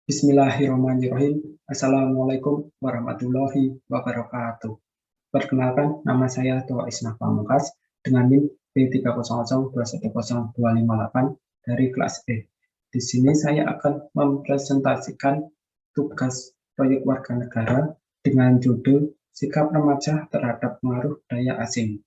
Bismillahirrahmanirrahim. Assalamualaikum warahmatullahi wabarakatuh. Perkenalkan, nama saya Tua Isnah Pamungkas dengan NIM B300210258 dari kelas E. Di sini saya akan mempresentasikan tugas proyek warga negara dengan judul Sikap Remaja Terhadap Pengaruh Budaya Asing.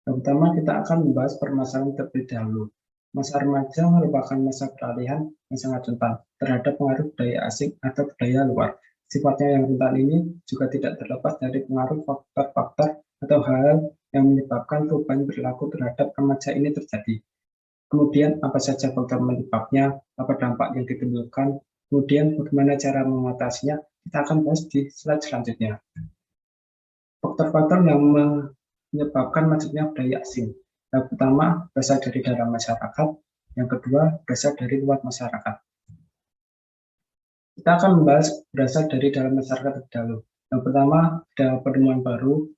Yang pertama, kita akan membahas permasalahan terlebih dahulu. Masa remaja merupakan masa peralihan yang sangat rentan terhadap pengaruh budaya asing atau budaya luar. Sifatnya yang rentan ini juga tidak terlepas dari pengaruh faktor-faktor atau hal-hal yang menyebabkan perubahan perilaku terhadap remaja ini terjadi. Kemudian, apa saja faktor menyebabnya, apa dampak yang ditimbulkan, kemudian bagaimana cara mengatasinya, kita akan bahas di slide selanjutnya. Faktor-faktor yang menyebabkan masuknya budaya asing. Yang pertama, berasal dari dalam masyarakat. Yang kedua, berasal dari luar masyarakat. Kita akan membahas berasal dari dalam masyarakat terlebih dahulu. Yang pertama, ada penemuan baru.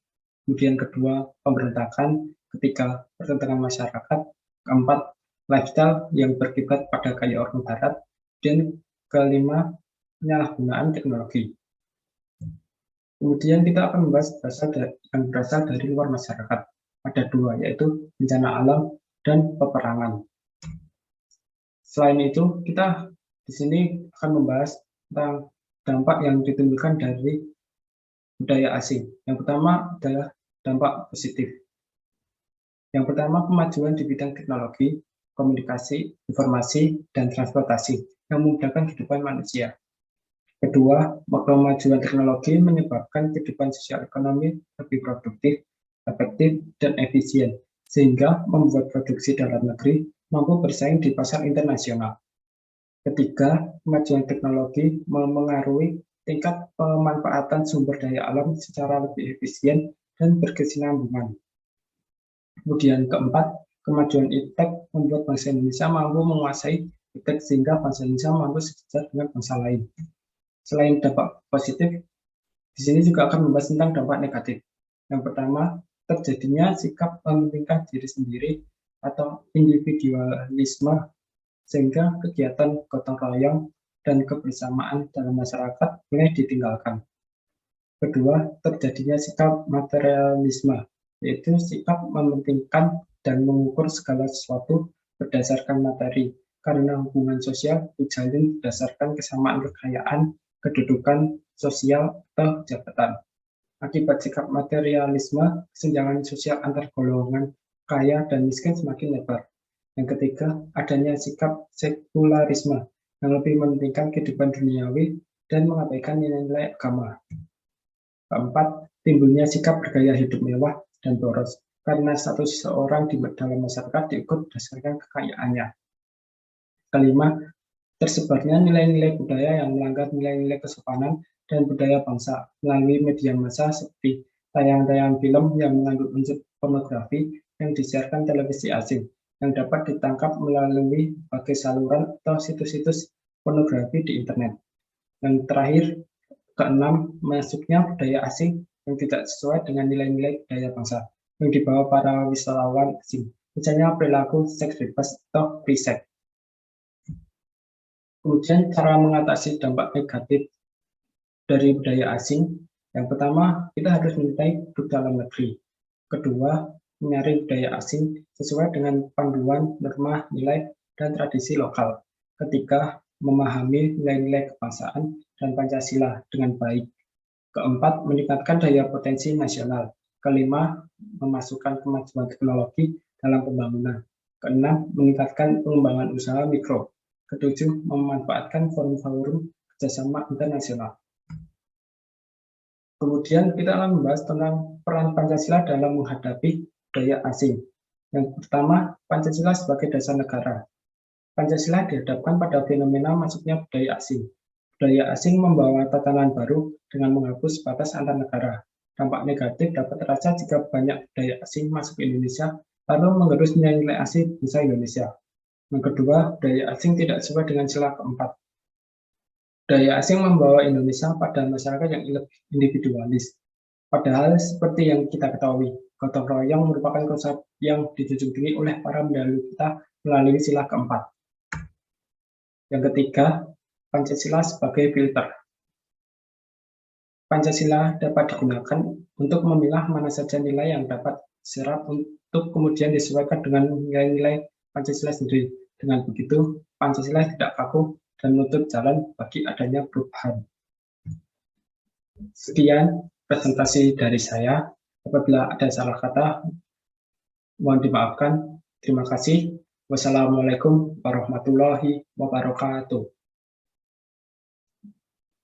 Kemudian kedua, pemberontakan. Ketiga, pertentangan masyarakat. Keempat, lifestyle yang berkiblat pada gaya Orde Barat. Dan kelima, penyalahgunaan teknologi. Kemudian kita akan membahas yang berasal dari luar masyarakat. Ada dua, yaitu bencana alam dan peperangan. Selain itu, kita di sini akan membahas tentang dampak yang ditimbulkan dari budaya asing. Yang pertama adalah dampak positif. Yang pertama, kemajuan di bidang teknologi, komunikasi, informasi, dan transportasi yang memudahkan kehidupan manusia. Kedua, kemajuan teknologi menyebabkan kehidupan sosial ekonomi lebih produktif, efektif, dan efisien, sehingga membuat produksi dalam negeri mampu bersaing di pasar internasional. Ketiga, kemajuan teknologi memengaruhi tingkat pemanfaatan sumber daya alam secara lebih efisien dan berkesinambungan. Kemudian keempat, kemajuan iptek membuat bangsa Indonesia mampu menguasai iptek sehingga bangsa Indonesia mampu sejajar dengan bangsa lain. Selain dampak positif, di sini juga akan membahas tentang dampak negatif. Yang pertama, terjadinya sikap mementingkan diri sendiri atau individualisme, sehingga kegiatan gotong royong dan kebersamaan dalam masyarakat mulai ditinggalkan. Kedua, terjadinya sikap materialisme, yaitu sikap mementingkan dan mengukur segala sesuatu berdasarkan materi, karena hubungan sosial dijalin berdasarkan kesamaan kekayaan, kedudukan sosial, atau jabatan. Akibat sikap materialisme, kesenjangan sosial antar golongan kaya dan miskin semakin lebar. Yang ketiga, adanya sikap sekularisme yang lebih mementingkan kehidupan duniawi dan mengabaikan nilai-nilai agama. Keempat, timbulnya sikap bergaya hidup mewah dan boros, karena status seseorang di dalam masyarakat diukur berdasarkan kekayaannya. Kelima, tersebarnya nilai-nilai budaya yang melanggar nilai-nilai kesopanan dan budaya bangsa melalui media massa seperti tayang-tayang film yang mengandung unsur pornografi yang disiarkan televisi asing yang dapat ditangkap melalui berbagai saluran atau situs-situs pornografi di internet. Yang terakhir, keenam, masuknya budaya asing yang tidak sesuai dengan nilai-nilai budaya bangsa yang dibawa para wisatawan asing, misalnya perilaku seks bebas atau free sex. Kemudian cara mengatasi dampak negatif dari budaya asing. Yang pertama, kita harus mencintai produk dalam negeri. Kedua, mencari budaya asing sesuai dengan panduan, norma, nilai, dan tradisi lokal. Ketiga, memahami nilai-nilai kebangsaan dan Pancasila dengan baik. Keempat, meningkatkan daya potensi nasional. Kelima, memasukkan kemajuan teknologi dalam pembangunan. Keenam, meningkatkan pengembangan usaha mikro. Ketujuh, memanfaatkan forum-forum kerjasama internasional. Kemudian kita akan membahas tentang peran Pancasila dalam menghadapi budaya asing. Yang pertama, Pancasila sebagai dasar negara. Pancasila dihadapkan pada fenomena masuknya budaya asing. Budaya asing membawa tatanan baru dengan menghapus batas antar negara. Dampak negatif dapat terasa jika banyak budaya asing masuk ke Indonesia, lalu menggerus nilai-nilai asing bangsa Indonesia. Yang kedua, budaya asing tidak sesuai dengan sila keempat. Budaya asing membawa Indonesia pada masyarakat yang individualis. Padahal seperti yang kita ketahui, gotong royong merupakan konsep yang dijunjung tinggi oleh para pendahulu kita melalui sila keempat. Yang ketiga, Pancasila sebagai filter. Pancasila dapat digunakan untuk memilah mana saja nilai yang dapat diserap untuk kemudian disesuaikan dengan nilai-nilai Pancasila sendiri. Dengan begitu, Pancasila tidak kaku dan menutup jalan bagi adanya perubahan. Sekian presentasi dari saya. Apabila ada salah kata, mohon dimaafkan. Terima kasih. Wassalamualaikum warahmatullahi wabarakatuh.